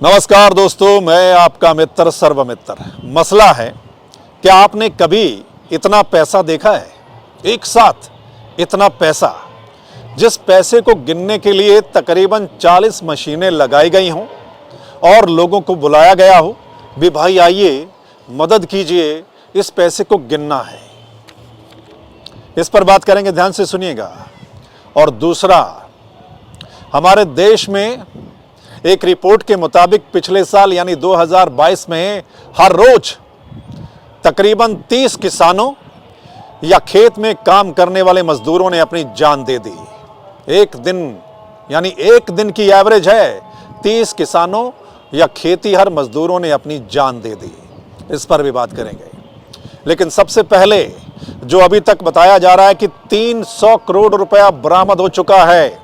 नमस्कार दोस्तों, मैं आपका मित्र सर्वमित्र। मसला है कि आपने कभी इतना पैसा देखा है? एक साथ इतना पैसा, जिस पैसे को गिनने के लिए तकरीबन 40 मशीनें लगाई गई हों और लोगों को बुलाया गया हो भी भाई आइए मदद कीजिए, इस पैसे को गिनना है। इस पर बात करेंगे, ध्यान से सुनिएगा। और दूसरा, हमारे देश में एक रिपोर्ट के मुताबिक पिछले साल यानी 2022 में हर रोज तकरीबन 30 किसानों या खेत में काम करने वाले मजदूरों ने अपनी जान दे दी। एक दिन यानी एक दिन की एवरेज है, 30 किसानों या खेतीहर मजदूरों ने अपनी जान दे दी। इस पर भी बात करेंगे। लेकिन सबसे पहले जो अभी तक बताया जा रहा है कि 300 करोड़ रुपया बरामद हो चुका है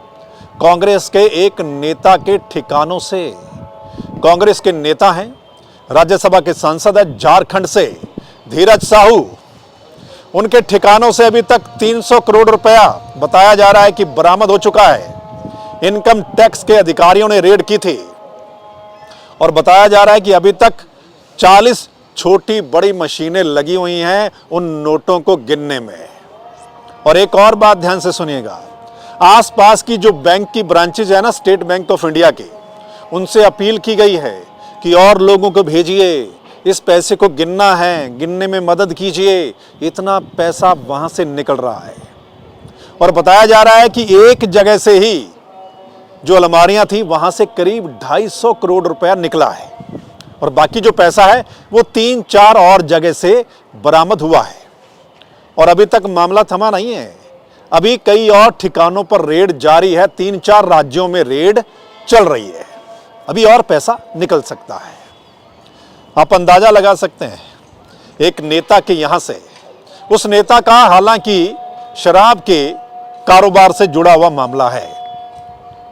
कांग्रेस के एक नेता के ठिकानों से। कांग्रेस के नेता हैं, राज्यसभा के सांसद हैं झारखंड से धीरज साहू। उनके ठिकानों से अभी तक 300 करोड़ रुपया बताया जा रहा है कि बरामद हो चुका है। इनकम टैक्स के अधिकारियों ने रेड की थी और बताया जा रहा है कि अभी तक 40 छोटी बड़ी मशीनें लगी हुई हैं उन नोटों को गिनने में। और एक और बात ध्यान से सुनिएगा, आसपास की जो बैंक की ब्रांचेज है ना, स्टेट बैंक ऑफ इंडिया की, उनसे अपील की गई है कि और लोगों को भेजिए, इस पैसे को गिनना है, गिनने में मदद कीजिए। इतना पैसा वहां से निकल रहा है और बताया जा रहा है कि एक जगह से ही जो अलमारियां थी वहां से करीब 250 करोड़ रुपया निकला है और बाकी जो पैसा है वो 3-4 और जगह से बरामद हुआ है। और अभी तक मामला थमा नहीं है, अभी कई और ठिकानों पर रेड जारी है। 3-4 राज्यों में रेड चल रही है, अभी और पैसा निकल सकता है। आप अंदाजा लगा सकते हैं एक नेता के यहां से, उस नेता का हालांकि शराब के कारोबार से जुड़ा हुआ मामला है,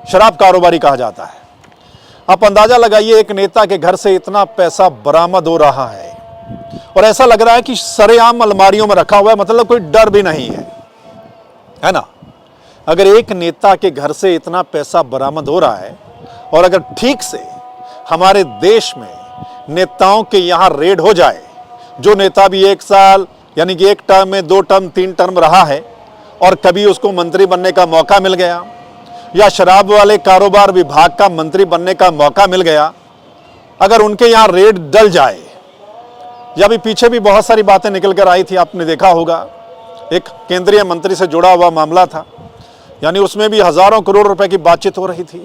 शराब कारोबारी कहा जाता है। आप अंदाजा लगाइए, एक नेता के घर से इतना पैसा बरामद हो रहा है और ऐसा लग रहा है कि सरेआम अलमारियों में रखा हुआ है, मतलब कोई डर भी नहीं है ना। अगर एक नेता के घर से इतना पैसा बरामद हो रहा है और अगर ठीक से हमारे देश में नेताओं के यहां रेड हो जाए, जो नेता भी 1 साल यानी कि 1 टर्म में 2 टर्म 3 टर्म रहा है और कभी उसको मंत्री बनने का मौका मिल गया या शराब वाले कारोबार विभाग का मंत्री बनने का मौका मिल गया, अगर उनके यहां रेड डल जाए, या भी पीछे भी बहुत सारी बातें निकल कर आई थी, आपने देखा होगा, एक केंद्रीय मंत्री से जुड़ा हुआ मामला था, यानी उसमें भी हजारों करोड़ रुपए की बातचीत हो रही थी,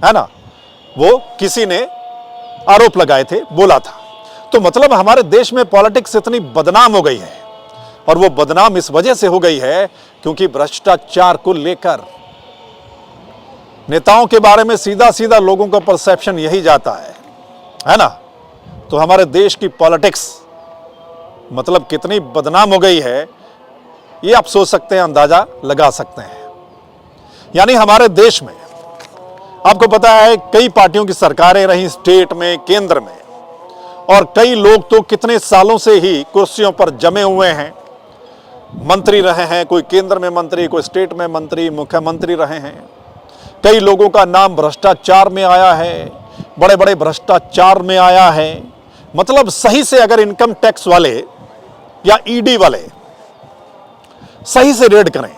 है ना। वो किसी ने आरोप लगाए थे, बोला था। तो मतलब हमारे देश में पॉलिटिक्स इतनी बदनाम हो गई है और वो बदनाम इस वजह से हो गई है क्योंकि भ्रष्टाचार को लेकर नेताओं के बारे में सीधा सीधा लोगों का परसेप्शन यही जाता है ना। तो हमारे देश की पॉलिटिक्स मतलब कितनी बदनाम हो गई है, ये आप सोच सकते हैं, अंदाजा लगा सकते हैं। यानी हमारे देश में आपको पता है कई पार्टियों की सरकारें रही, स्टेट में, केंद्र में, और कई लोग तो कितने सालों से ही कुर्सियों पर जमे हुए हैं, मंत्री रहे हैं, कोई केंद्र में मंत्री, कोई स्टेट में मंत्री, मुख्यमंत्री रहे हैं। कई लोगों का नाम भ्रष्टाचार में आया है, बड़े बड़े भ्रष्टाचार में आया है। मतलब सही से अगर इनकम टैक्स वाले या ईडी वाले सही से रेड करें,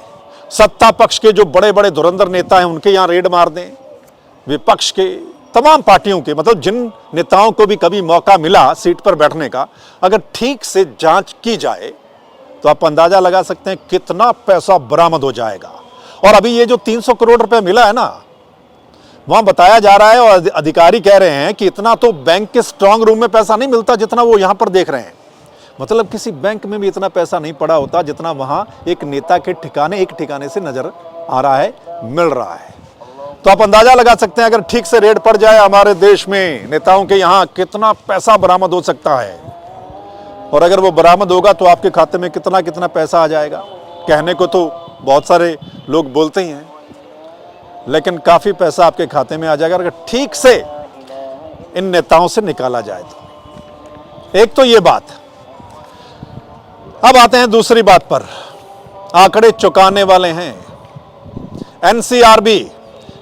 सत्ता पक्ष के जो बड़े बड़े धुरंधर नेता हैं उनके यहां रेड मार दें, विपक्ष के तमाम पार्टियों के, मतलब जिन नेताओं को भी कभी मौका मिला सीट पर बैठने का, अगर ठीक से जांच की जाए तो आप अंदाजा लगा सकते हैं कितना पैसा बरामद हो जाएगा। और अभी ये जो 300 करोड़ रुपए मिला है ना, वहां बताया जा रहा है और अधिकारी कह रहे हैं कि इतना तो बैंक के स्ट्रांग रूम में पैसा नहीं मिलता जितना वो यहां पर देख रहे हैं। मतलब किसी बैंक में भी इतना पैसा नहीं पड़ा होता जितना वहां एक नेता के ठिकाने, एक ठिकाने से नजर आ रहा है, मिल रहा है। तो आप अंदाजा लगा सकते हैं अगर ठीक से रेड पड़ जाए हमारे देश में नेताओं के यहां, कितना पैसा बरामद हो सकता है। और अगर वो बरामद होगा तो आपके खाते में कितना कितना पैसा आ जाएगा। कहने को तो बहुत सारे लोग बोलते ही हैं, लेकिन काफी पैसा आपके खाते में आ जाएगा अगर ठीक से इन नेताओं से निकाला जाए तो। एक तो ये बात। अब आते हैं दूसरी बात पर। आंकड़े चौंकाने वाले हैं। NCRB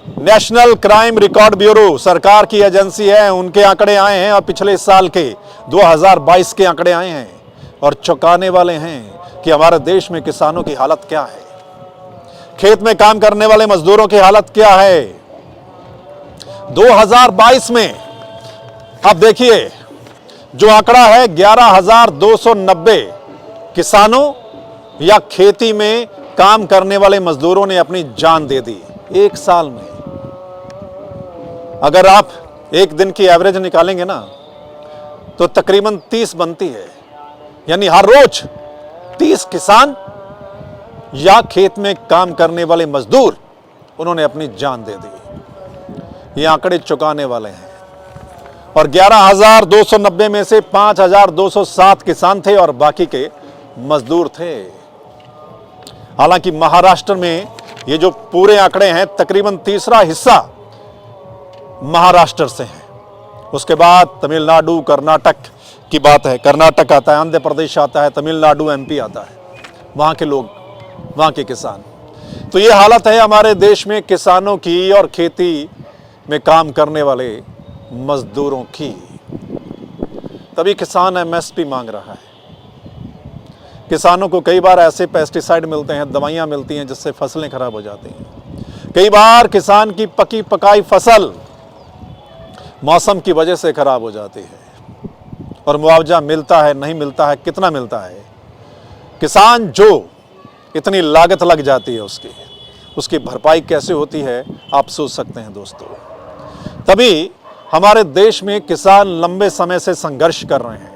national crime record bureau सरकार की एजेंसी है, उनके आंकड़े आए हैं और पिछले साल के 2022 के आंकड़े आए हैं और चौंकाने वाले हैं कि हमारे देश में किसानों की हालत क्या है, खेत में काम करने वाले मजदूरों की हालत क्या है 2022 में। अब देखिए जो आंकड़ा है 11,290 किसानों या खेती में काम करने वाले मजदूरों ने अपनी जान दे दी एक साल में। अगर आप एक दिन की एवरेज निकालेंगे ना तो तकरीबन 30 बनती है, यानी हर रोज 30 किसान या खेत में काम करने वाले मजदूर उन्होंने अपनी जान दे दी। ये आंकड़े चौंकाने वाले हैं। और 11,290 में से 5,207 किसान थे और बाकी के मजदूर थे। हालांकि महाराष्ट्र में ये जो पूरे आंकड़े हैं तकरीबन तीसरा हिस्सा महाराष्ट्र से है, उसके बाद तमिलनाडु कर्नाटक की बात है, कर्नाटक आता है, आंध्र प्रदेश आता है, तमिलनाडु एमपी आता है, वहां के लोग, वहां के किसान। तो ये हालत है हमारे देश में किसानों की और खेती में काम करने वाले मजदूरों की। तभी किसान एमएसपी मांग रहा है। किसानों को कई बार ऐसे पेस्टिसाइड मिलते हैं, दवाइयां मिलती हैं जिससे फसलें खराब हो जाती हैं। कई बार किसान की पकी पकाई फसल मौसम की वजह से खराब हो जाती है और मुआवजा मिलता है, नहीं मिलता है, कितना मिलता है। किसान जो इतनी लागत लग जाती है उसकी भरपाई कैसे होती है आप सोच सकते हैं दोस्तों। तभी हमारे देश में किसान लंबे समय से संघर्ष कर रहे हैं।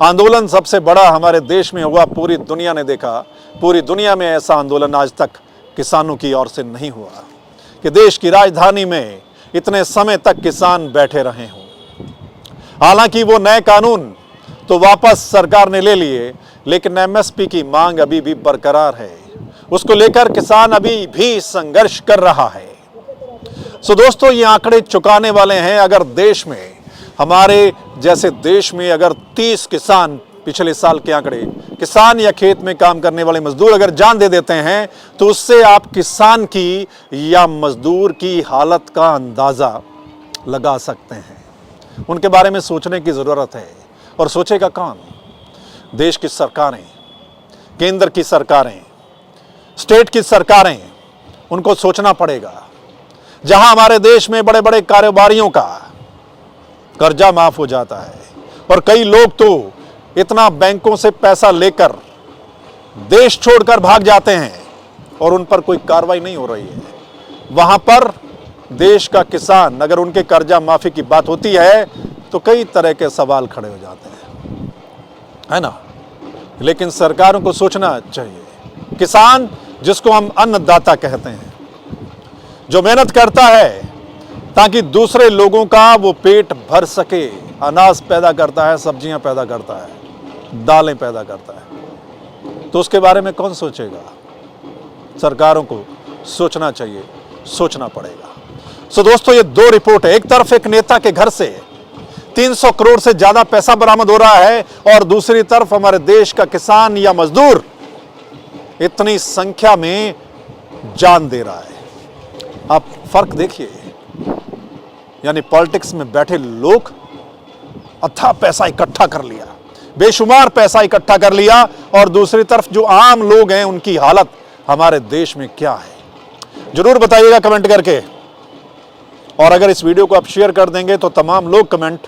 आंदोलन सबसे बड़ा हमारे देश में हुआ, पूरी दुनिया ने देखा। पूरी दुनिया में ऐसा आंदोलन आज तक किसानों की ओर से नहीं हुआ कि देश की राजधानी में इतने समय तक किसान बैठे रहे हों। हालांकि वो नए कानून तो वापस सरकार ने ले लिए, लेकिन एमएसपी की मांग अभी भी बरकरार है। उसको लेकर किसान अभी भी संघर्ष कर रहा है। सो दोस्तों, ये आंकड़े चौंकाने वाले हैं। अगर देश में, हमारे जैसे देश में अगर 30 किसान, पिछले साल के आंकड़े, किसान या खेत में काम करने वाले मजदूर अगर जान दे देते हैं तो उससे आप किसान की या मजदूर की हालत का अंदाजा लगा सकते हैं। उनके बारे में सोचने की जरूरत है। और सोचेगा कौन? देश की सरकारें, केंद्र की सरकारें, स्टेट की सरकारें, उनको सोचना पड़ेगा। जहां हमारे देश में बड़े बड़े कारोबारियों का कर्जा माफ हो जाता है और कई लोग तो इतना बैंकों से पैसा लेकर देश छोड़कर भाग जाते हैं और उन पर कोई कार्रवाई नहीं हो रही है, वहां पर देश का किसान, अगर उनके कर्जा माफी की बात होती है तो कई तरह के सवाल खड़े हो जाते हैं, है ना। लेकिन सरकारों को सोचना चाहिए। किसान, जिसको हम अन्नदाता कहते हैं, जो मेहनत करता है ताकि दूसरे लोगों का वो पेट भर सके, अनाज पैदा करता है, सब्जियां पैदा करता है, दालें पैदा करता है, तो उसके बारे में कौन सोचेगा? सरकारों को सोचना चाहिए, सोचना पड़ेगा। सो दोस्तों, ये दो रिपोर्ट है। एक तरफ एक नेता के घर से 300 करोड़ से ज्यादा पैसा बरामद हो रहा है और दूसरी तरफ हमारे देश का किसान या मजदूर इतनी संख्या में जान दे रहा है। आप फर्क देखिए, यानी पॉलिटिक्स में बैठे लोग अथाह पैसा इकट्ठा कर लिया, बेशुमार पैसा इकट्ठा कर लिया, और दूसरी तरफ जो आम लोग हैं उनकी हालत हमारे देश में क्या है, जरूर बताइएगा कमेंट करके। और अगर इस वीडियो को आप शेयर कर देंगे तो तमाम लोग कमेंट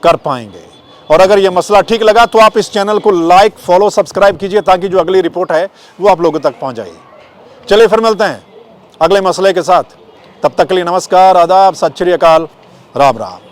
कर पाएंगे। और अगर यह मसला ठीक लगा तो आप इस चैनल को लाइक, फॉलो, सब्सक्राइब कीजिए ताकि जो अगली रिपोर्ट है वो आप लोगों तक पहुंच जाए। चलिए फिर मिलते हैं अगले मसले के साथ। तब तक के लिए नमस्कार, आदाब, सत श्री अकाल, राम राम।